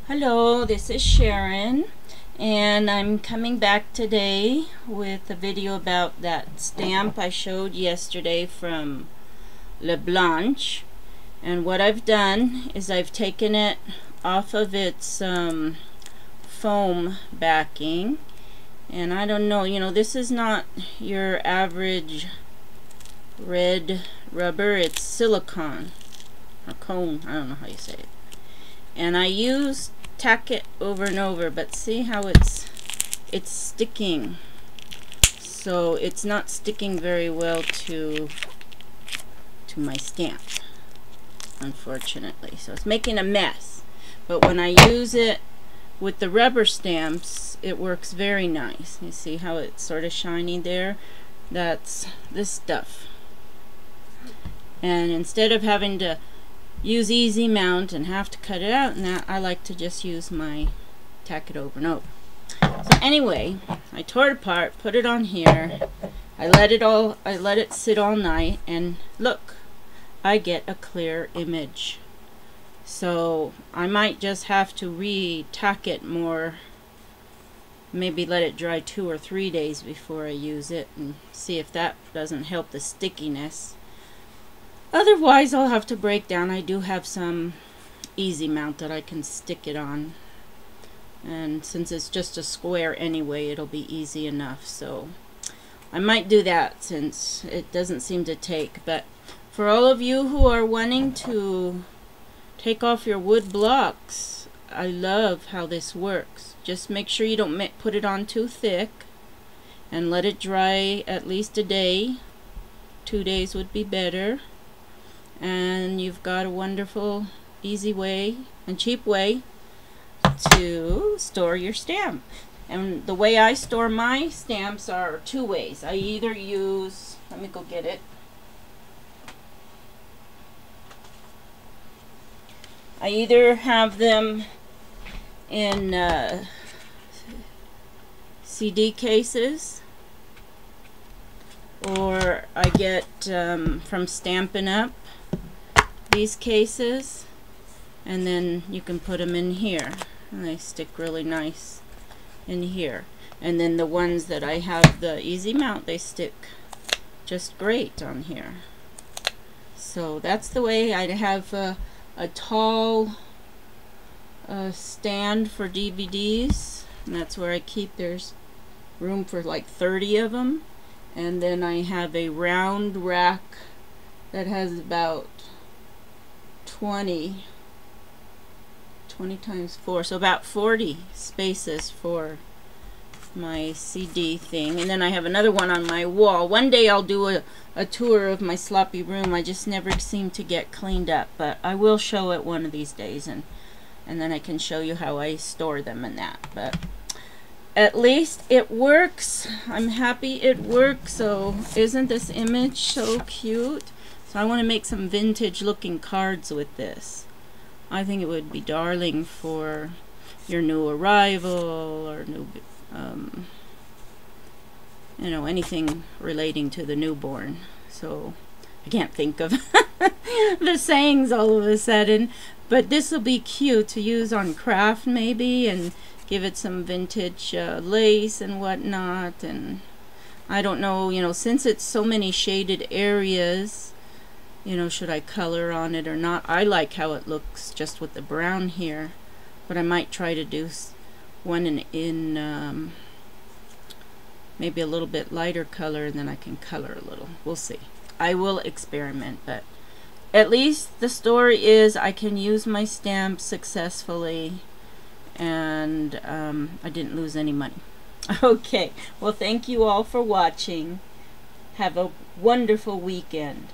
Hello, this is Sharon, and I'm coming back today with a video about that stamp I showed yesterday from Blanche. And what I've done is I've taken it off of its foam backing, and I don't know, this is not your average red rubber, it's silicone or cone, I don't know how you say it. And I tack it over and over, but see how it's sticking, so it's not sticking very well to my stamp, unfortunately. So it's making a mess, but when I use it with the rubber stamps, it works very nice. You see how it's sort of shiny there? That's this stuff. And instead of having to use easy mount and have to cut it out and that, I like to just use my tack it over and over. So anyway, I tore it apart, put it on here, I let it sit all night, and look, I get a clear image. So I might just have to re-tack it more, maybe let it dry 2 or 3 days before I use it, and see if that doesn't help the stickiness. Otherwise, I'll have to break down. I do have some easy mount that I can stick it on, and since it's just a square anyway, it'll be easy enough. So I might do that since it doesn't seem to take. But for all of you who are wanting to take off your wood blocks, I love how this works. Just make sure you don't put it on too thick, and let it dry at least a day. 2 days would be better. And you've got a wonderful, easy way and cheap way to store your stamp. And the way I store my stamps are 2 ways. I either use, let me go get it. I either have them in CD cases, or I get from Stampin' Up! These cases, and then you can put them in here, and they stick really nice in here. And then the ones that I have the easy mount, they stick just great on here. So that's the way. I have a tall stand for DVDs, and that's where I keep, there's room for like 30 of them. And then I have a round rack that has about 20 times 4, so about 40 spaces for my CD thing. And then I have another one on my wall. One day I'll do a tour of my sloppy room. I just never seem to get cleaned up, but I will show it one of these days, and then I can show you how I store them and that. But at least it works. I'm happy it works. So isn't this image so cute? So I want to make some vintage looking cards with this. I think it would be darling for your new arrival, or new anything relating to the newborn. So I can't think of the sayings all of a sudden, but this will be cute to use on craft maybe, and give it some vintage lace and whatnot. And I don't know, since it's so many shaded areas, should I color on it or not? I like how it looks just with the brown here, but I might try to do one in maybe a little bit lighter color, and then I can color a little. We'll see. I will experiment, but at least the story is I can use my stamps successfully, and I didn't lose any money. Okay, well, thank you all for watching. Have a wonderful weekend.